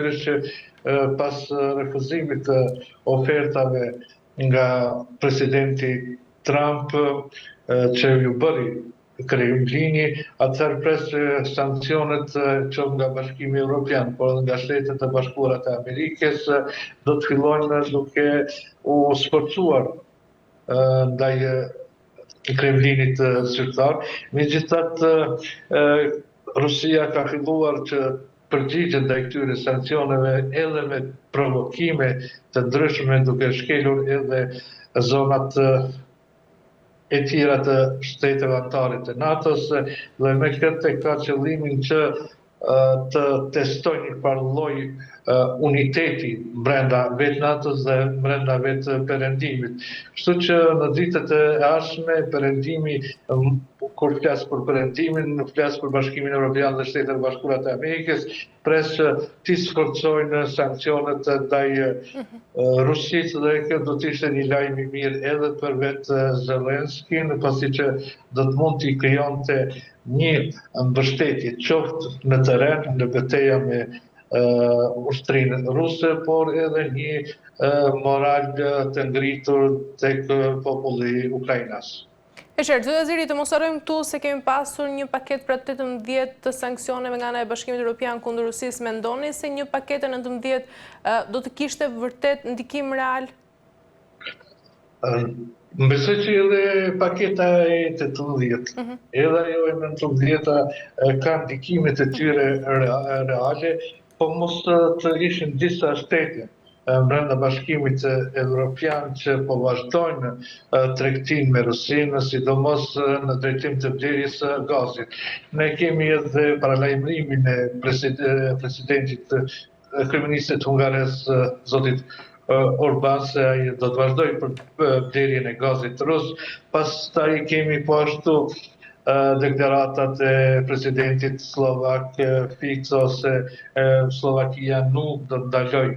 natyrisht që pas refuzimit të ofertave nga presidenti Trump që ju bëri Kremlini, atëherë pres sankcionet që nga Bashkimi Evropian, por nga Shtetet e Bashkuara të Amerikës do të fillojnë duke u sforcuar ndaj Kremlinit zyrtar. Megjithatë, Rusia ka filluar që përgjigjet ndaj këtyre sankcioneve edhe me provokime të ndryshme, duke shkelur edhe zonat e tjera të shteteve anëtare të NATO-s, dhe me këtë ka qëllimin që të testojnë një farë lloj uniteti brenda vetë NATO-s dhe brenda vetë perëndimit. Kështu që në ditët e ardhshme perëndimi, kur flas për perëndimin, flas për Bashkimin Evropian dhe Shtetet e Bashkuara të Amerikës, pres që ti sforcojnë sankcionet ndaj Rusisë, dhe kjo do të ishte një lajm i mirë edhe për vetë Zelenskin, pasi që do të mund t'i krijonte një mbështetje qoftë në terren, në betejë me ushtrinë ruse, por edhe një moral të ngritur tek populli ukrainas. E qartë, zoti Azeri, të mos harrojmë këtu se kemi pasur një paketë për 18 të sanksioneve nga ana e Bashkimit Evropian kundër Rusisë. Mendoni se një paketë 19 do të kishte vërtet ndikim real? Besoj që edhe paketa e 18, edhe ajo e 19 ka ndikimet e tyre reale, po mos të ishin disa shtete brenda Bashkimit Evropian që po vazhdojnë tregtinë me Rusinë, sidomos në drejtim të blerjes së gazit. Ne kemi edhe paralajmërimin e presidentit kryeministit hungares zotit Orban se ai do të vazhdojë për blerjen e gazit rus. Pastaj kemi po ashtu deklaratat e presidentit slovak Fico se Slovakia nuk do të ndalojë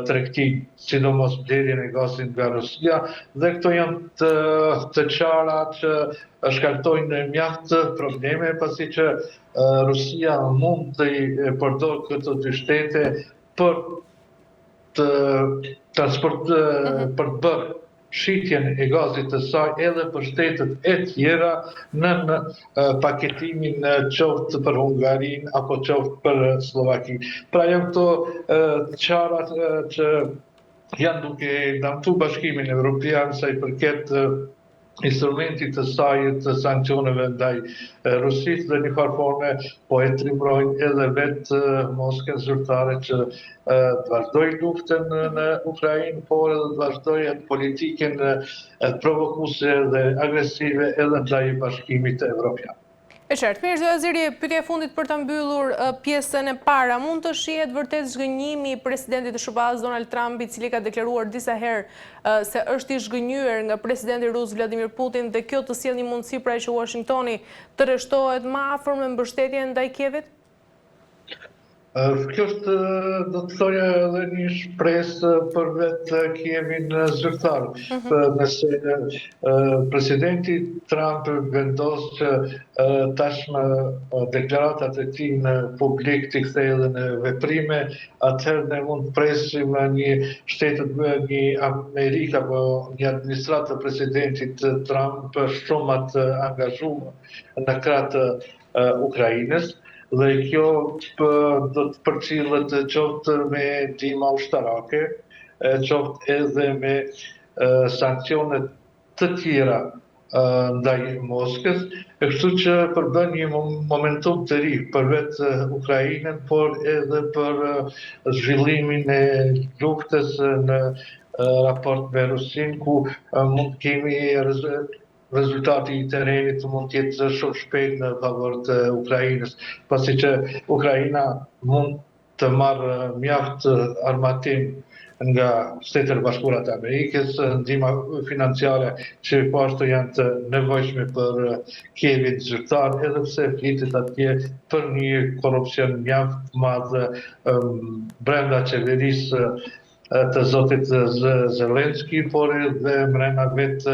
tregtin, sidomos blerjen e gazit nga Rusia, dhe këto janë të qara që shkartojnë mjaft probleme, pasi që Rusia mund të përdor këto dy shtete për të për të bërë shitjen e gazit të saj edhe për shtetet e tjera në paketimin qoftë për Hungarinë apo qoftë për Slovakinë. Pra janë këto qarat që janë duke damtu Bashkimin Evropian sa i përket instrumentit të saj të sankcioneve ndaj Rusisë, dhe një farë forme po e trimrojnë edhe vetë Moskën zyrtare që të vazhdojë luftën në Ukrainë, por edhe të vazhdojë politikën provokuese dhe agresive edhe ndaj Bashkimit Evropian. E qartë, mirë, zoti Azeri, pyetja e fundit për ta mbyllur pjesën e para, mund të shihet vërtet zhgënjimi i presidentit të SBA-s Donald Trump, i cili ka deklaruar disa herë se është i zhgënjur nga presidenti rus Vladimir Putin, dhe kjo të sjellë një mundësi pra që Washingtoni të rreshtohet më afër me mbështetje ndaj Kievit? Kjo është, do të thoja, edhe një shpresë për vetë Kievin zyrtar. Nëse presidenti Trump vendos që tashmë deklaratat e tij në publik t'i kthejë edhe në veprime, atëherë ne mund të presim një një Amerikë apo një administratë të presidentit Trump shumë të angazhuar në krah të Ukrainës. Dhe kjo do të përcillet qoftë me ndihmë ushtarake, qoftë edhe me sankcione të tjera ndaj Moskës, kështu që përbën një momentum të ri për vetë Ukrainën, por edhe për zhvillimin e luftës në raport me Rusinë, ku mund kemi rezultati i terrenit mund të jetë shumë shpejt në favor të Ukrainës, pasi që Ukraina mund të marrë mjaft armatim nga Shtetet e Bashkuara të Amerikës, ndihma financiare që po ashtu janë të nevojshme për Kievin zyrtar, edhe pse flitet atje për një korrupsion mjaft madh brenda qeverisë të zotit Zelenski, por edhe mbrenda vetë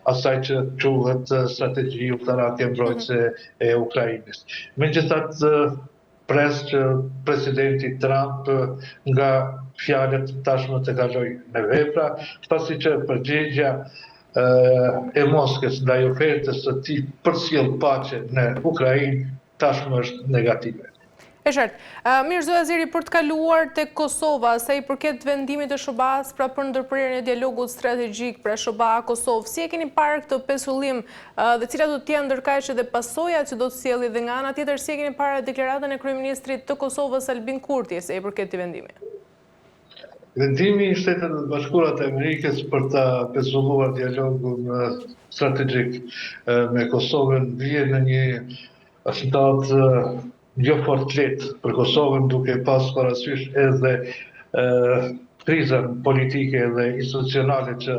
asaj që quhet strategji ushtarake mbrojtëse e Ukrainës. Megjithatë, pres që presidenti Trump nga fjalët tashmë të kaloj në vepra, pasi që përgjigja e Moskës ndaj ofertës së tij për sjell paqe në Ukrainë tashmë është negative. E qartë. Mirë, zoti Azeri, për të kaluar te Kosova, sa i përket vendimit të SBA-s pra për ndërprerjen e dialogut strategjik pra SBA-Kosovë, si e keni parë këtë pesullim dhe cilat do të jenë ndërkaq edhe pasojat që do të sjellë dhe nga ana tjetër, si e keni parë deklaratën e kryeministrit të Kosovës Albin Kurti sa i përket këtij vendimi? Vendimi i Shtetit të Bashkuara të Amerikës për ta pesulluar dialogun strategjik me Kosovën vjen në një situatë jo fort lehtë për Kosovën, duke pas parasysh edhe krizën politike dhe institucionale që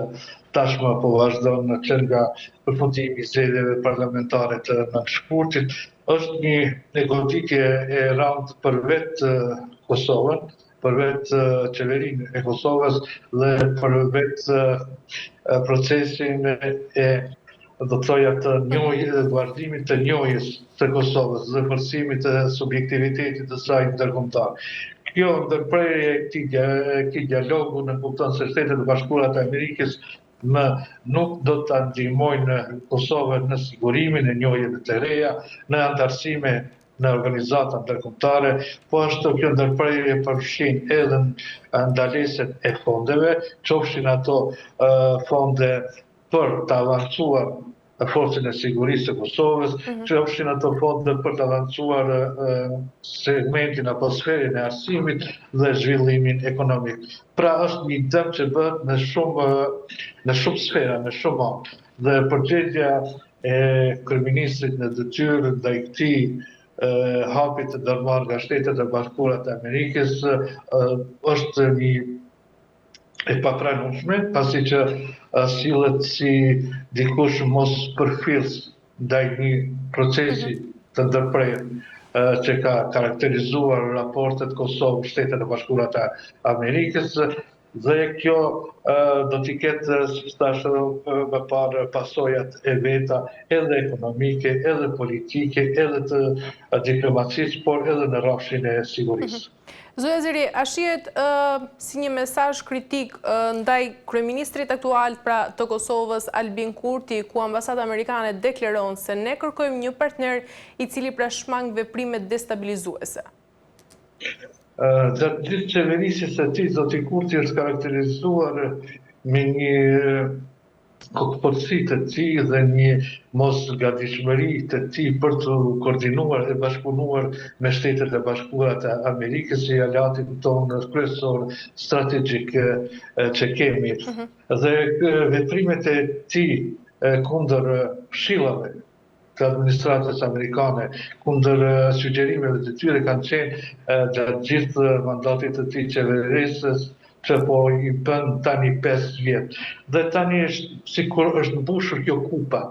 tashmë po vazhdon që nga përfundimi i zgjedhjeve parlamentare të nënshkurtit. Është një negotikje e rëndë për vetë Kosovën, për vetë qeverinë e Kosovës dhe për vetë procesin e do të thoja të vazhdimit të njohjes të Kosovës dhe forcimit të subjektivitetit të saj ndërkombëtar. Kjo ndërprerje e këtij dialogu në kupton se Shtetet e Bashkuara të Amerikës nuk do ta ndihmojnë Kosovën në sigurimin e njohjeve të reja, në antarësime në organizata ndërkombëtare, po ashtu kjo ndërprerje përfshin edhe ndaleset e fondeve, qofshin ato fonde për të avancuar forcën e sigurisë të Kosovës, që ofshin ato fonde për të avancuar segmentin apo sferën e arsimit dhe zhvillimin ekonomik. Pra është një dëm që bëhet në shumë sfera, në shumë anë. Dhe përgjegjja e kryeministrit në detyrë ndaj këtij hapit të ndërmarrë nga Shtetet e Bashkuara të Amerikës është një e papranueshme, pasi që sillet si dikush mos përfillës ndaj një procesi të ndërprerë që ka karakterizuar raportet Kosovë-Shtetet e Bashkuara të Amerikës, dhe kjo do t'i ketë, si thash më parë, pasojat e veta edhe ekonomike, edhe politike, edhe të diplomacisë, por edhe në rrafshin e sigurisë. Zoti Azeri, a shihet si një mesazh kritik ndaj kryeministrit aktual pra të Kosovës Albin Kurti, ku ambasada amerikane deklaron se ne kërkojmë një partner i cili pra shmang veprime destabilizuese? Gjatë gjithë qeverisjes së tij, zoti Kurti është karakterizuar me një kokëpërtësi të tij dhe një mosgatishmëri të tij për të koordinuar e bashkëpunuar me Shtetet e Bashkuara të Amerikës, si aleatin tonë kryesor strategjik që kemi. Dhe veprimet e tij kundër këshillave të administratës amerikane, kundër sugjerimeve të tyre kanë qenë gjatë gjithë mandatit të tij qeverisës, që po i bën tani 5 vjet. Dhe tani është sikur është mbushur kjo kupa.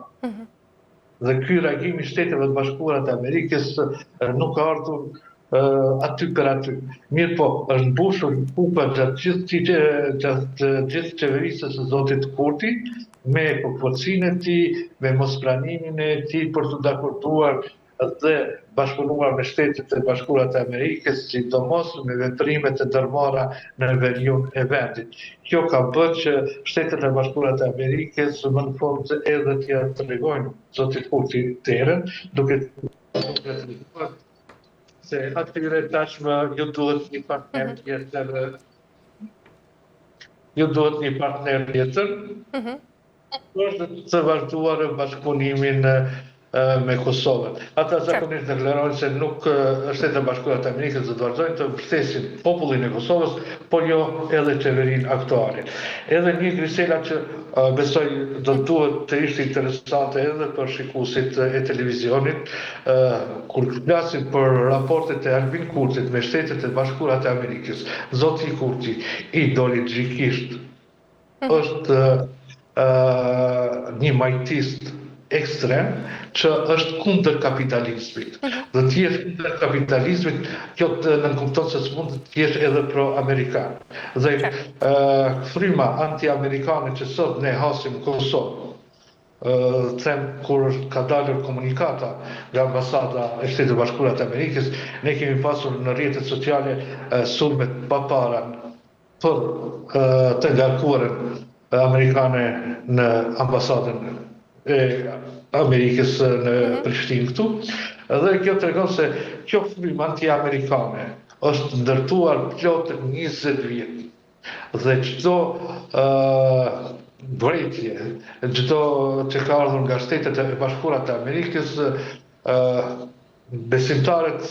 Dhe ky reagim i Shteteve të Bashkuara të Amerikës nuk ka ardhur aty për aty. Mirë po, është mbushur kupa gjatë gjithë qeverisës së zotit Kurti, me forcinë e tij, me mospranimin e tij për të dakorduar dhe bashkëpunuar me Shtetet e Bashkuara të Amerikës, sidomos me veprimet e ndërmarra në veriun e vendit. Kjo ka bërë që Shtetet e Bashkuara të Amerikës më në fund edhe t'ia tregojnë zotit Kurti terën, duke treguar se atyre tashmë ju duhet një partner tjetër. Ju duhet një partner tjetër, është të vazhduar bashkëpunimin me Kosovën. Ata zakonisht deklarojnë se nuk Shtetet e Bashkuara të Amerikës do të vazhdojnë të mbështesin popullin e Kosovës, por jo edhe qeverinë aktuale. Edhe një grisela që besoj do duhet të ishte interesante edhe për shikuesit e televizionit, kur flasin për raportet e Albin Kurtit me Shtetet e Bashkuara të Amerikës, zoti Kurti ideologjikisht është një majtist ekstrem që është kundër kapitalizmit. Dhe të jesh kundër kapitalizmit, kjo të nënkupton se s'mund të jesh edhe pro-amerikan. Dhe fryma anti-amerikane që sot ne hasim Kosovë, them kur ka dalur komunikata nga ambasada e Shtetit të Bashkuara të Amerikës, ne kemi pasur në rrjetet sociale sumet pa para për të ngarkuarën amerikane në ambasadën e Amerikës në Prishtinë këtu. Dhe kjo tregon se kjo frym anti-amerikane është ndërtuar plot 20 vjet. Dhe çdo vrejtje, çdo që ka ardhur nga Shtetet e Bashkuara të Amerikës, besimtarët,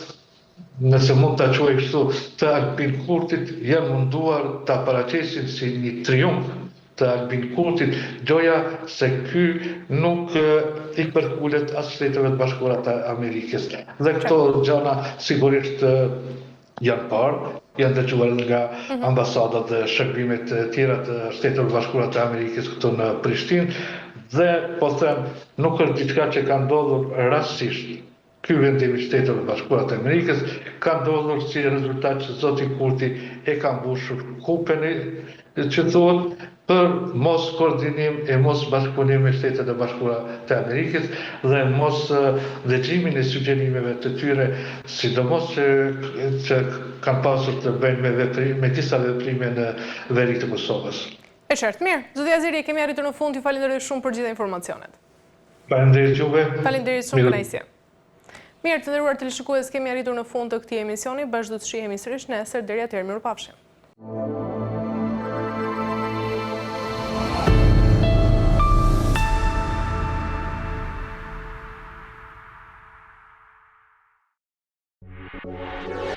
nëse mund ta quaj kështu, të Albin Kurtit janë munduar ta paraqesin si një triumf të Albin Kurtit, gjoja se ky nuk i përkulet as Shteteve të Bashkuara të Amerikës. Dhe këto gjëra sigurisht janë parë, janë dëgjuar nga ambasadat dhe shërbimet tjera të Shteteve të Bashkuara të Amerikës këtu në Prishtinë, dhe po them, nuk është diçka që ka ndodhur rastësisht. Ky vendim i Shteteve të Bashkuara të Amerikës ka ndodhur si rezultat që zoti Kurti e ka mbushur kupen që thuhet për mos koordinim e mos bashkëpunim me Shtetet e Bashkuara të Amerikës dhe mos dëgjimin e sugjerimeve të tyre, sidomos që kanë pasur të bëjnë me disa veprime në veri të Kosovës. E qartë, mirë. Zoti Aziri, kemi arritur në fund, ju falenderoj shumë për gjitha informacionet. Faleminderit juve. Faleminderit shumë, kënaqësi. Mirë, të nderuar teleshikues, kemi arritur në fund të këtij emisioni, bashkë do të shihemi sërish nesër, deri atëherë mirupafshim. Yeah.